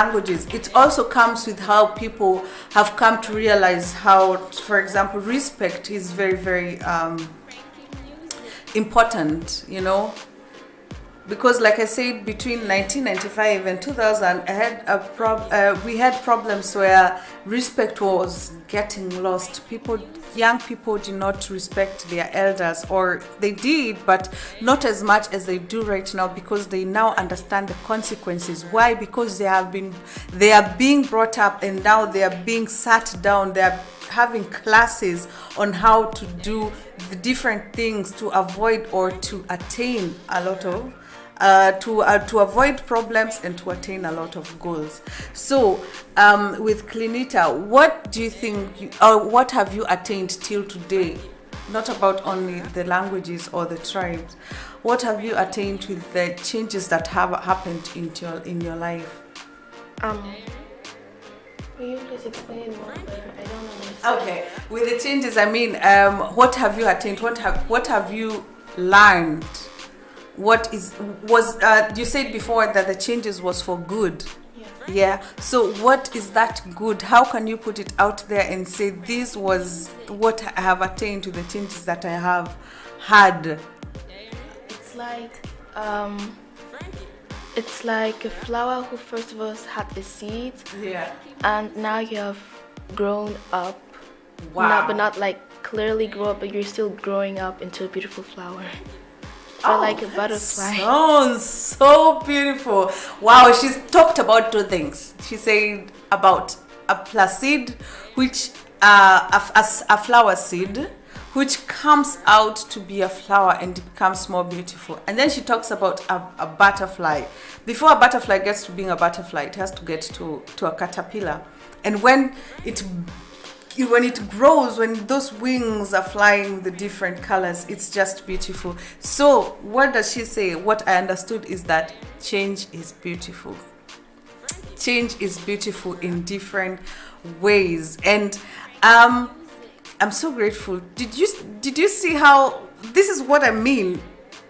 languages, it also comes with how people have come to realize how, for example, respect is very, very important, you know. Because, like I said, between 1995 and 2000, we had problems where respect was getting lost. Young people did not respect their elders, or they did, but not as much as they do right now, because they now understand the consequences. Why? Because they are being brought up, and now they are being sat down. They are having classes on how to do the different things to avoid or to attain a lot of to avoid problems and to attain a lot of goals. So with Clinita, what do you think, or what have you attained till today? Not about only the languages or the tribes. What have you attained with the changes that have happened in your life? Will you please explain more? I don't understand. Okay, with the changes, I mean, what have you attained? What have you learned? You said before that the changes was for good. Yeah. So what is that good? How can you put it out there and say this was what I have attained to the changes that I have had? It's like a flower who first of all had the seeds. Yeah. And now you have grown up. Wow. But not like clearly grow up, but you're still growing up into a beautiful flower. Or like a butterfly. Sounds so beautiful. Wow, she's talked about two things. She said about a placid, which a flower seed, which comes out to be a flower and it becomes more beautiful. And then she talks about a butterfly. Before a butterfly gets to being a butterfly, it has to get to a caterpillar. And when it grows, when those wings are flying the different colors, it's just beautiful. So what does she say? What I understood is that change is beautiful. Change is beautiful in different ways. And I'm so grateful. Did you see how this is what I mean?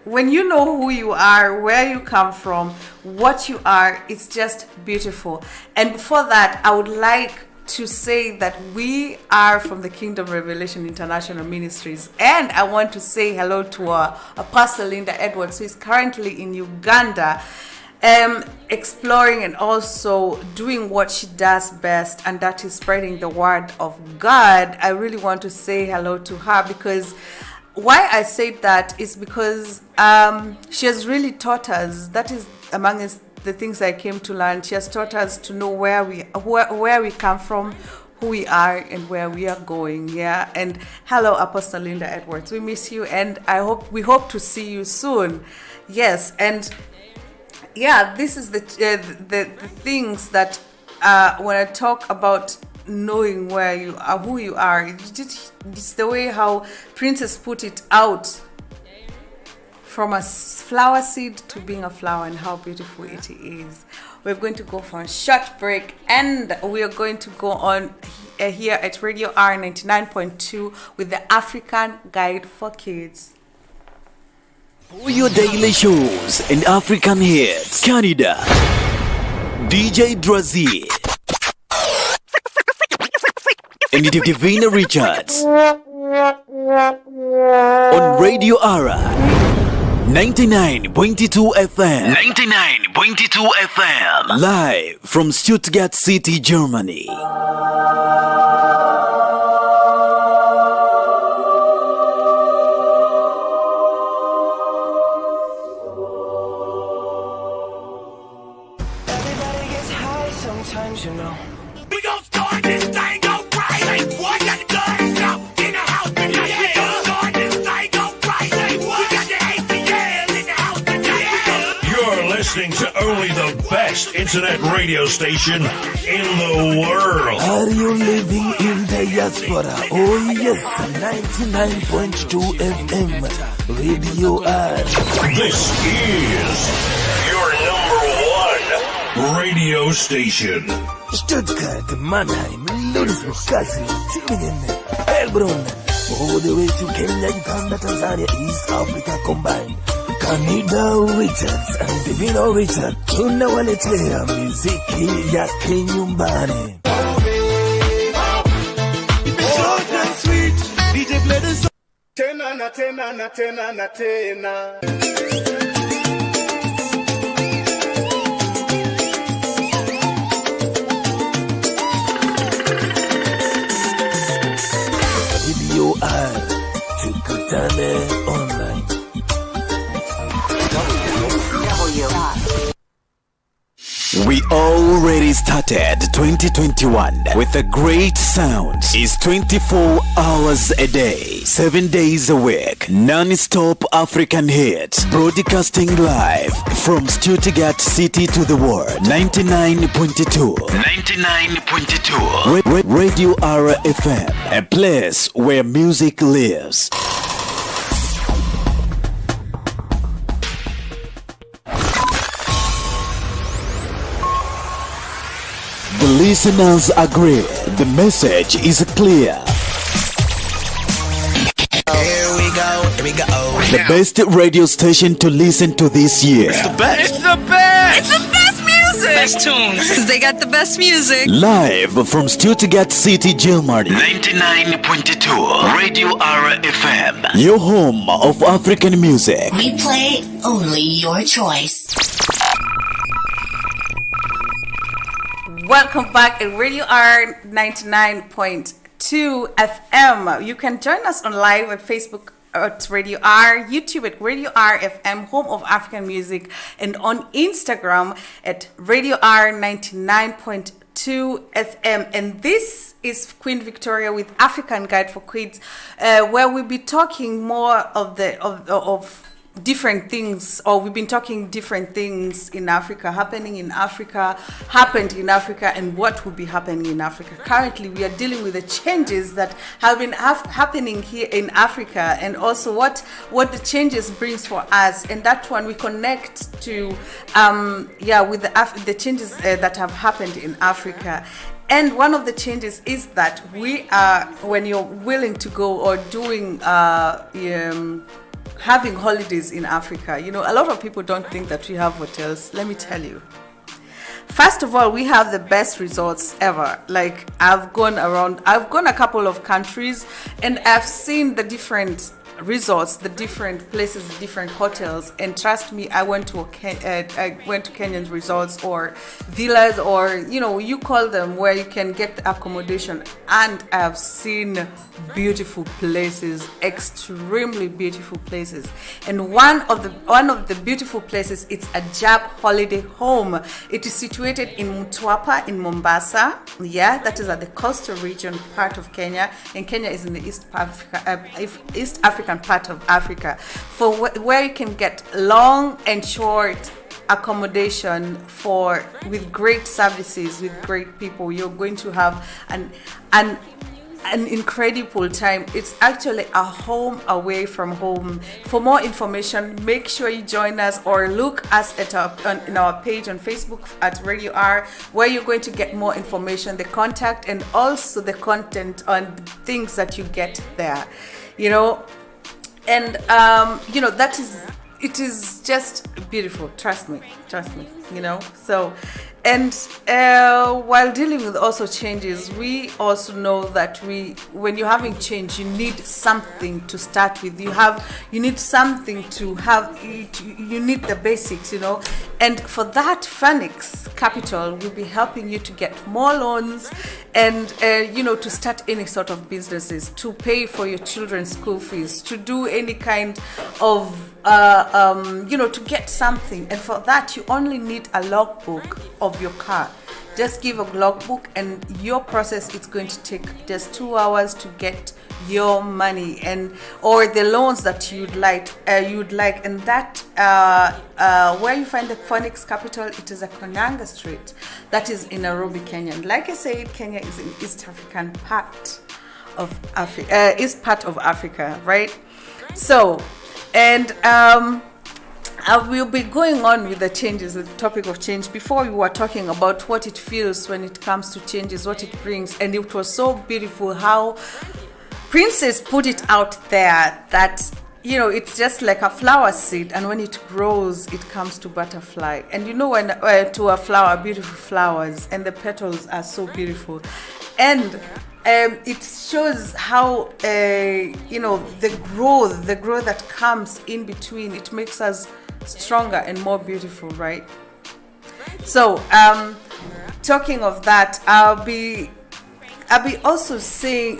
When you know who you are, where you come from, what you are, it's just beautiful. And before that, I would like to say that we are from the Kingdom Revelation International Ministries, and I want to say hello to Pastor Linda Edwards, who is currently in Uganda, exploring and also doing what she does best, and that is spreading the word of God. I really want to say hello to her, because why I say that is because she has really taught us. That is among the things I came to learn. She has taught us to know where we come from, who we are, and where we are going. Yeah. And hello, Apostle Linda Edwards. We miss you, and we hope to see you soon. Yes. And yeah, this is the things that when I talk about knowing where you are, who you are, it's the way how Princess put it out. From a flower seed to being a flower, and how beautiful it is. We're going to go for a short break, and we are going to go on here at Radio R 99.2 with the African Guide for Kids. For your daily shows and African hits, Canada, DJ Drazi and Divina Richards on Radio Ara 99.2 FM. 99.2 FM. Live from Stuttgart City, Germany. Everybody gets high sometimes, you know. We gon' start this thing out right. Like what? Got the guns out in the house tonight. Yeah. We gon' start this thing out right. Like what? We got the ATL in the house tonight. You're listening to only the best internet radio station in the world. Are you living in the diaspora? Oh yes, 99.2 FM, Radio R. This is your number one radio station. Stuttgart, Mannheim, Ludwigsburg, Kassel, Tübingen, Heilbronn, all the way to Kenya, Uganda, Tanzania, East Africa combined. Anida Richards and Divino Richard tunawaletea muziki ya kinyumbani. Short and sweet, DJ play the song. Tena na tena na tena na tena. Radio R, tukutane online. We already started 2021 with a great sound. It's 24 hours a day, 7 days a week, non-stop African hits, broadcasting live from Stuttgart city to the world. 99.2 Radio RFM, a place where music lives. The listeners agree. The message is clear. Here we go. The best radio station to listen to this year. It's the best. It's the best. It's the best music. Best tunes. Because they got the best music. Live from Stuttgart City, Germany. 99.2 Radio RFM. Your home of African music. We play only your choice. Welcome back at Radio R 99.2 FM. You can join us on live at Facebook at Radio R, YouTube at Radio R FM, home of African music, and on Instagram at Radio R 99.2 FM. And this is Queen Victoria with African Guide for Queens, where we'll be talking more of different things, or we've been talking different things in Africa, happened in Africa, and what will be happening in Africa. Currently, we are dealing with the changes that have been happening here in Africa, and also what the changes brings for us. And that one we connect to, with the changes that have happened in Africa. And one of the changes is that we are, when you're willing to go or doing having holidays in Africa, a lot of people don't think that we have hotels. Let me tell you. First of all, we have the best resorts ever. Like, I've gone a couple of countries, and I've seen the different resorts, the different places, the different hotels, and trust me, I went to Kenyan resorts or villas, or you call them, where you can get the accommodation, and I've seen beautiful places, extremely beautiful places. And one of the beautiful places, it's a Jab holiday home. It is situated in Mtwapa in Mombasa. That is at the coastal region part of Kenya, and Kenya is in the East African part of Africa, for where you can get long and short accommodation with great services, with great people. You're going to have an incredible time. It's actually a home away from home. For more information, make sure you join us or look us in our page on Facebook at Radio R, where you're going to get more information, the contact, and also the content on things that you get there. And it is just beautiful. Trust me. So, and while dealing with also changes, we also know that when you're having change, you need something to start with. You need something to have. You need the basics, And for that, Phoenix Capital will be helping you to get more loans, and to start any sort of businesses, to pay for your children's school fees, to do any kind of to get something. And for that, you only need a logbook of your car. Just give a logbook, and your process is going to take just 2 hours to get your money or the loans that you'd like. And that where you find the Phoenix Capital, it is a Konanga Street, that is in Nairobi, Kenya. And like I said, Kenya is in East African part of Africa, East part of Africa, right? So, and I will be going on with the changes, the topic of change. Before we were talking about what it feels when it comes to changes, what it brings, and it was so beautiful how Princess put it out there that it's just like a flower seed, and when it grows, it comes to butterfly. And when to a flower, beautiful flowers, and the petals are so beautiful, and it shows how the growth that comes in between. It makes us stronger and more beautiful, right? So, talking of that, I'll be also saying,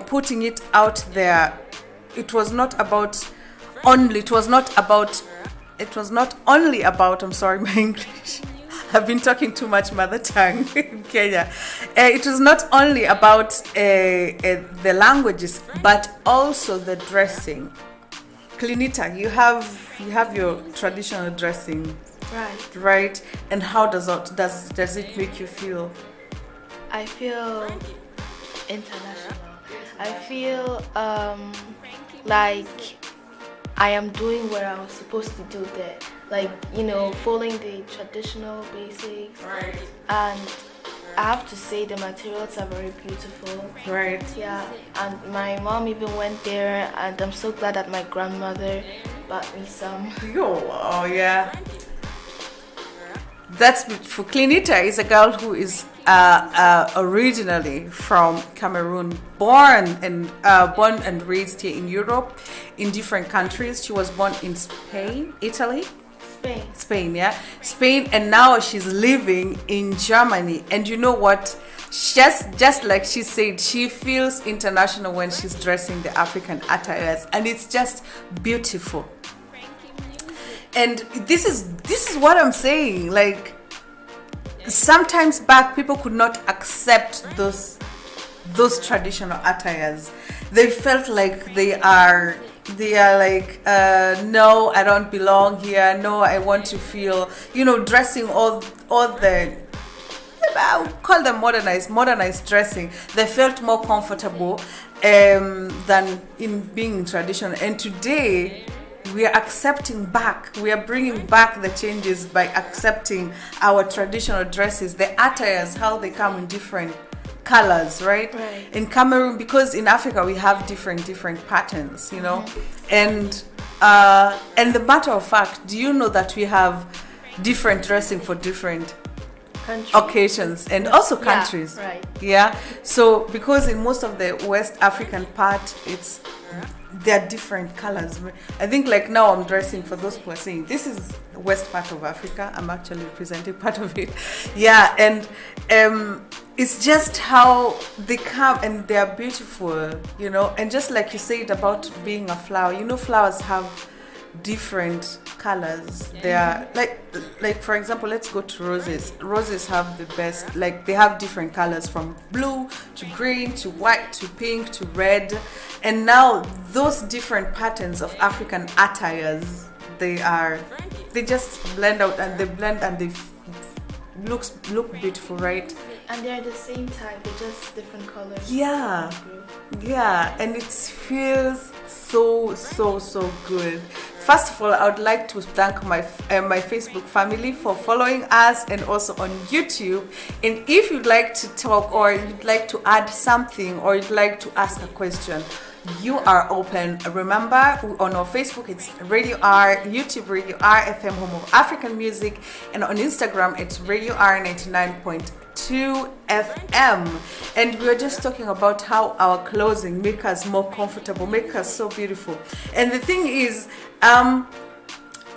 putting it out there. It was not only about, I'm sorry, my English. I've been talking too much mother tongue in Kenya. It was not only about the languages, but also the dressing. Clinita, you have your traditional dressing, right? And how does it make you feel? I feel international. I feel like I am doing what I was supposed to do there. Like, following the traditional basics. Right. And I have to say the materials are very beautiful. Right. Yeah. And my mom even went there, and I'm so glad that my grandmother bought me some. Oh yeah. That's beautiful. Clinita is a girl who is originally from Cameroon, born and raised here in Europe, in different countries. She was born in Spain, yeah, Spain, and now she's living in Germany. And you know what? Just like she said, she feels international when she's dressing the African attires, and it's just beautiful. And this is what I'm saying. Like, sometimes back, people could not accept those traditional attires. They felt like they are like, no, I don't belong here. No, I want to feel, dressing all the, I'll call them modernized dressing. They felt more comfortable than in being traditional. And today, we are accepting back. We are bringing back the changes by accepting our traditional dresses, the attires, how they come in different colors, right? In Cameroon, because in Africa we have different patterns, and the matter of fact, do you know that we have different dressing for different occasions and also countries? Yeah. So because in most of the West African part, there are different colors. I think like now I'm dressing, for those who are saying this is the west part of Africa, I'm actually representing part of it. Yeah, and it's just how they come, and they are beautiful, and just like you said about being a flower, flowers have different colors. They are like for example, let's go to roses. Roses have the best, like they have different colors from blue to green to white to pink to red. And now those different patterns of African attires, they just blend out, and they look beautiful, right? And they're the same type, they're just different colors. Yeah, and it feels so good. First of all, I would like to thank my Facebook family for following us, and also on YouTube. And if you'd like to talk, or you'd like to add something, or you'd like to ask a question, you are open. Remember, on our Facebook it's Radio R, YouTube Radio RFM Home of African Music, and on Instagram it's Radio R 99.2 FM. And we are just talking about how our clothing make us more comfortable, make us so beautiful. And the thing is,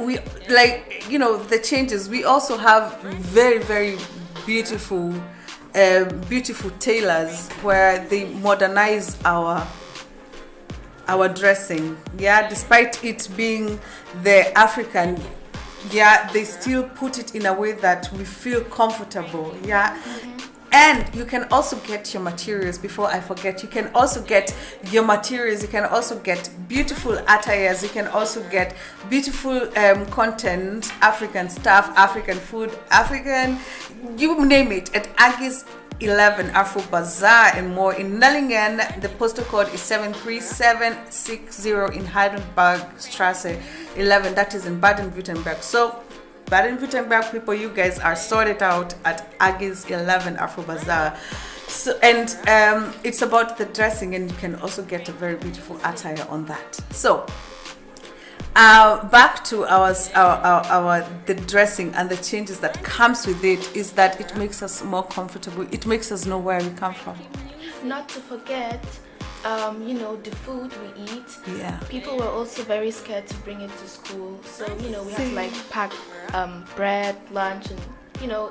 we the changes. We also have very, very beautiful tailors where they modernize our dressing. Yeah, despite it being the African, they still put it in a way that we feel comfortable. And you can also get your materials. Before I forget, you can also get your materials. You can also get beautiful attires. You can also get beautiful content, African stuff, African food, African, you name it, at Aggies 11 Afro Bazaar and more in Nellingen. The postal code is 73760 in Heidelberg Strasse 11. That is in Baden-Württemberg. So Baden-Württemberg people, you guys are sorted out at Aggies 11 Afro Bazaar. So, and it's about the dressing, and you can also get a very beautiful attire on that. So back to our the dressing and the changes that comes with it is that it makes us more comfortable. It makes us know where we come from. Not to forget, the food we eat. Yeah. People were also very scared to bring it to school, so we have to like pack bread, lunch, and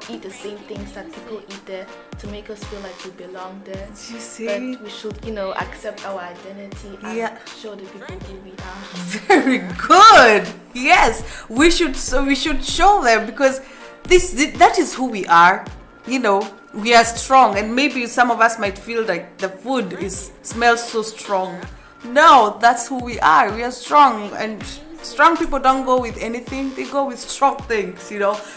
eat the same things that people eat there to make us feel like we belong there. You see? But we should, accept our identity and show the people who we are. Very good. Yes, we should. So we should show them, because that is who we are. We are strong, and maybe some of us might feel like the food smells so strong. No, that's who we are. We are strong, and strong people don't go with anything. They go with strong things,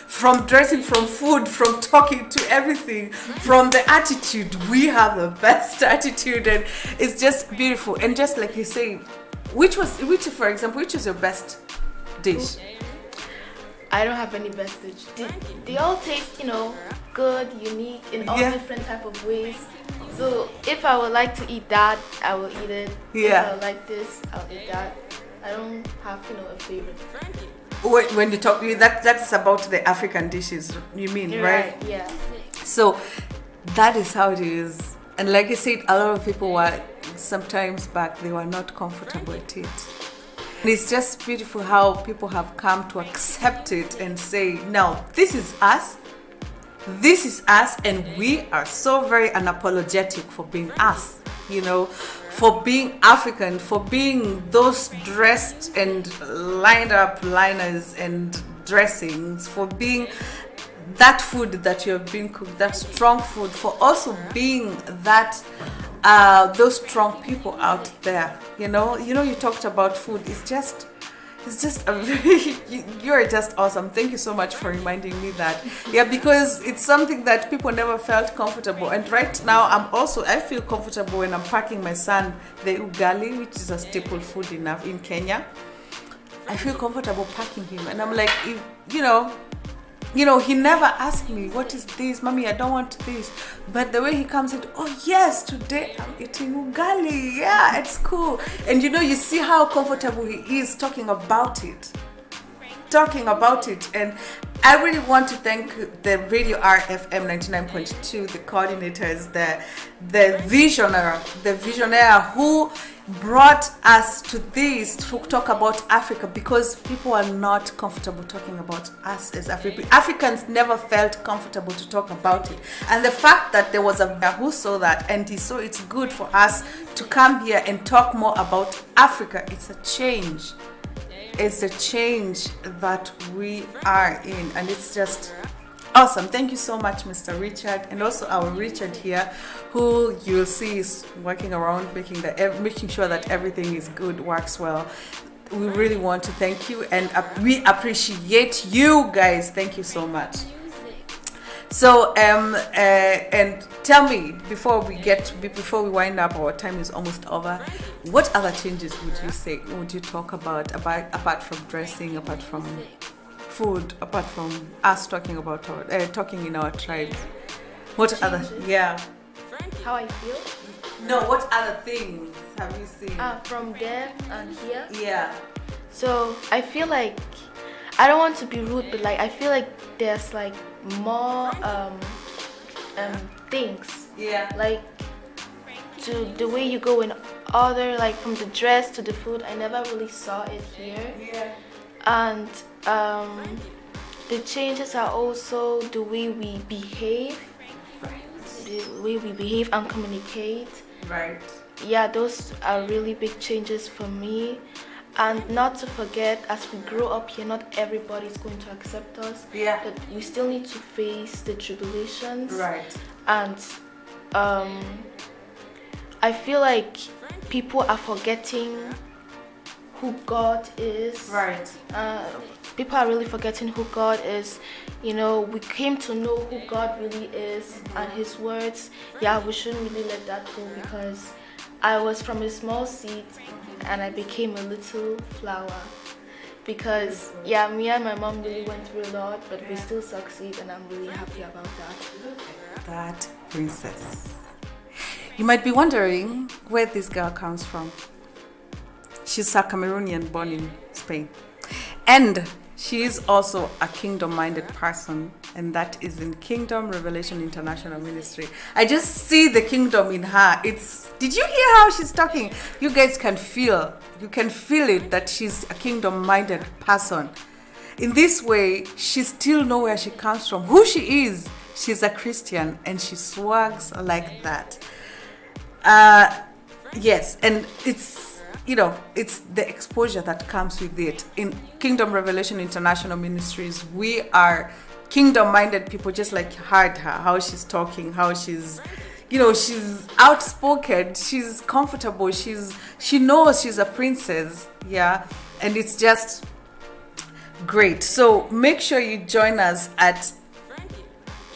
from dressing, from food, from talking, to everything, from the attitude. We have the best attitude, and it's just beautiful. And just like you say, for example, which is your best dish? I don't have any best dish. They all taste, good, unique, in all different type of ways. So if I would like to eat that, I will eat it. Yeah. If I would like this, I'll eat that. I don't have, a favorite. When you talk, that's about the African dishes, you mean, right? Yeah. So that is how it is. And like I said, a lot of people were, sometimes back, they were not comfortable at it. And it's just beautiful how people have come to accept it and say, no, this is us. This is us, and we are so very unapologetic for being us, for being African, for being those dressed and lined up liners and dressings, for being that food that you have been cooked, that strong food, for also being that those strong people out there. You talked about food. It's just a very, you're just awesome. Thank you so much for reminding me that. Yeah, because it's something that people never felt comfortable. And right now, I feel comfortable when I'm packing my son the ugali, which is a staple food in Kenya. I feel comfortable packing him, and I'm like, he never asked me, what is this? Mommy, I don't want this. But the way he comes in, oh yes, today I'm eating ugali. Yeah, it's cool. And you see how comfortable he is talking about it. And I really want to thank the Radio RFM 99.2, the coordinators, the visionary who brought us to this to talk about Africa, because people are not comfortable talking about us as Africans never felt comfortable to talk about it. And the fact that there was a who saw that, and he saw it's good for us to come here and talk more about Africa, it's a change. It's a change that we are in, and it's just awesome. Thank you so much, Mr. Richard, and also our Richard here, who you'll see is working around making sure that everything is good, works well. We really want to thank you, and we appreciate you guys. Thank you so much. So and tell me, before we wind up, our time is almost over. What other changes would you talk about apart from dressing, apart from food, apart from us talking about talking in our tribes? What changes? How I feel? No, what other things have you seen? From there and here? Yeah. So I feel like, I don't want to be rude, but like I feel like there's like more things. Yeah. Like to the way you go in other, like from the dress to the food, I never really saw it here. Yeah. And the changes are also the way we behave. Right. The way we behave and communicate. Right. Yeah, those are really big changes for me. And not to forget, as we grow up here, not everybody is going to accept us. Yeah. But we still need to face the tribulations. Right. And I feel like people are forgetting who God is. Right. People are really forgetting who God is. We came to know who God really is and His words. Yeah, we shouldn't really let that go, because I was from a small seed and I became a little flower. because yeah, me and my mom really went through a lot, but we still succeed, and I'm really happy about that. That princess. You might be wondering where this girl comes from. She's a Cameroonian born in Spain. And she is also a kingdom-minded person, and that is in Kingdom Revelation International Ministry. I just see the kingdom in her. Did you hear how she's talking? You guys can feel it that she's a kingdom-minded person. In this way, she still knows where she comes from, who she is. She's a Christian, and she swags like that. Yes, and it's the exposure that comes with it. In Kingdom Revelation International Ministries, we are kingdom-minded people, just like you heard her, how she's talking, how she's outspoken, she's comfortable, she knows she's a princess, yeah, and it's just great. So make sure you join us at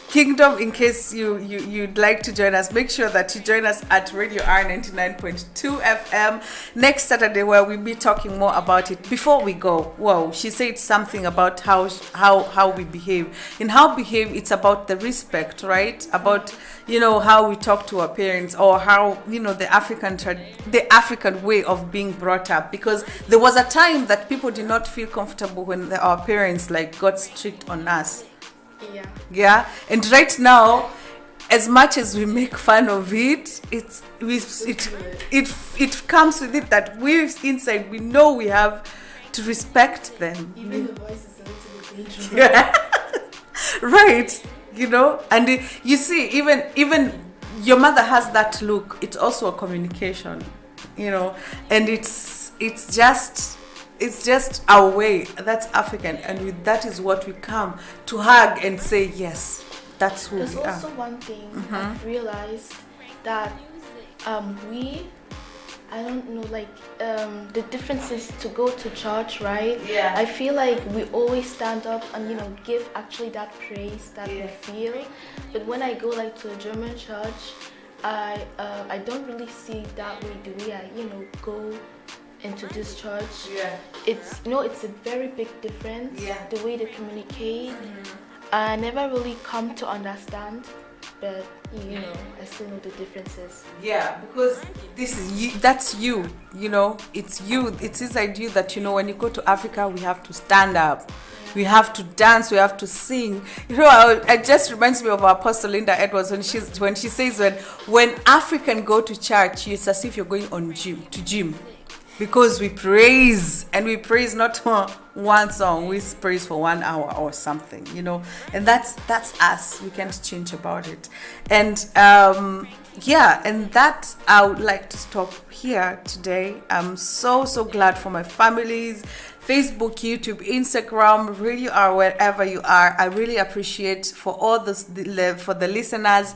Kingdom. In case you'd like to join us, make sure that you join us at Radio R 99.2 FM next Saturday, where we'll be talking more about it. Before we go, whoa, she said something about how we behave. In how behave, it's about the respect, right? About how we talk to our parents, or how the African way of being brought up. Because there was a time that people did not feel comfortable when our parents got strict on us. Yeah, and right now, as much as we make fun of it, it comes with it that inside we know we have to respect them. Even the voice is a little bit dangerous. Yeah. Right, and you see, even your mother has that look. It's also a communication, and it's just our way. That's African, and with that is what we come to hug and say, yes, that's who There's we are. also one thing I've realized, that I don't know, the differences to go to church, right? Yeah. I feel like we always stand up and give actually that praise that we feel, but when I go to a German church, I don't really see it that way, the way I go into this church. Yeah. It's it's a very big difference. Yeah. The way they communicate. I never really come to understand, but I still know the differences. Yeah, because this is you, that's you. It's you. It's inside you that when you go to Africa, we have to stand up. We have to dance, we have to sing. It just reminds me of our Apostle Linda Edwards when she says when African go to church, it's as if you're going to gym. Because we praise, and we praise not one song, we praise for 1 hour or something, and that's us. We can't change about it. And and that I would like to stop here today. I'm so glad for my families, Facebook, YouTube, Instagram, Radio R, wherever you are. I really appreciate for all this, for the listeners.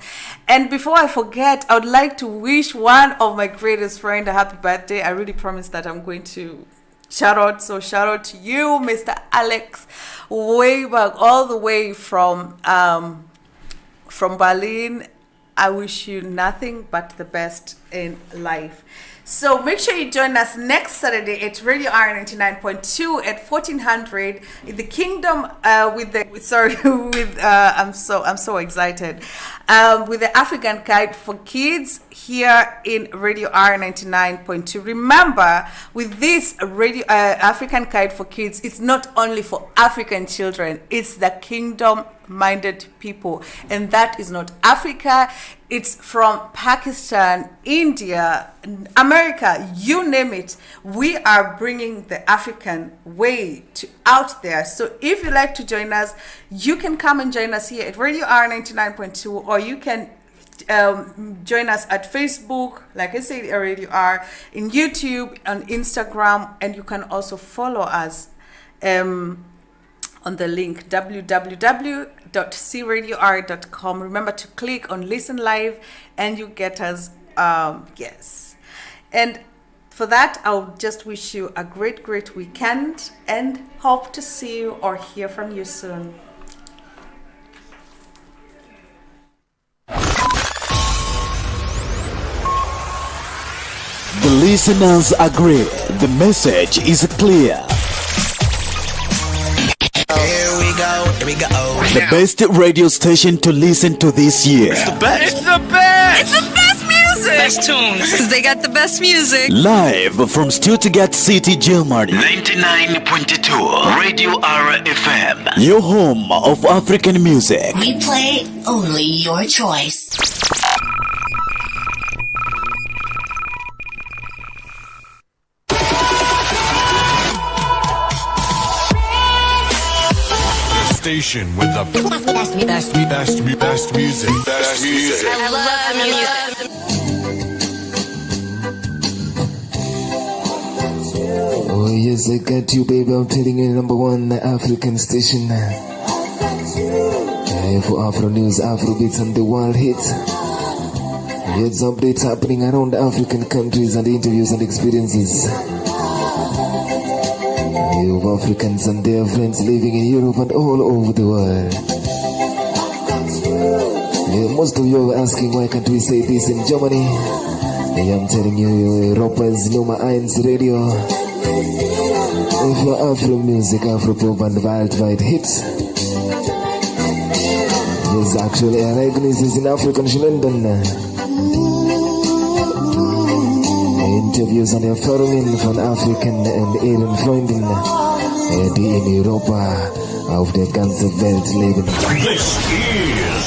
And before I forget, I would like to wish one of my greatest friends a happy birthday. I really promise that I'm going to shout out. So shout out to you, Mr. Alex, way back, all the way from Berlin. I wish you nothing but the best in life. So make sure you join us next Saturday at Radio R 99.2 at 1400 in the Kingdom I'm so excited with the African Guide for Kids here in Radio R 99.2. Remember, with this Radio African Guide for Kids, it's not only for African children, it's the kingdom-minded people, and that is not Africa. It's from Pakistan, India, America, you name it. We are bringing the African way out there. So if you like to join us, you can come and join us here at Radio R 99.2, or you can join us at Facebook, like I said, Radio R, in YouTube, on Instagram, and you can also follow us on the link www.cradior.com. Remember to click on Listen Live, and you get us. Yes. And for that, I'll just wish you a great weekend, and hope to see you or hear from you soon. The listeners agree. The message is clear. we go. The best radio station to listen to this year. It's the best. It's the best music. Best tunes. Because they got the best music. Live from Stuttgart City, Germany. 99.2 Radio RFM. Your home of African music. We play only your choice. Station with the best music. I love music. Oh yes, I got you, baby. I'm telling you, number one African station. For Afronews, Afrobeats, and the world hits. Here's updates happening around African countries and interviews and experiences of Africans and their friends living in Europe and all over the world. Most of you are asking, why can't we say this in Germany? I'm telling you, Europa's Nummer 1 Radio. For Afromusic, Afropop and worldwide hits. There's actually Ereignisses in African London. Interviews an Erfahrungen von Afrikanern und ihren Freunden, die in Europa auf der ganzen Welt leben. This is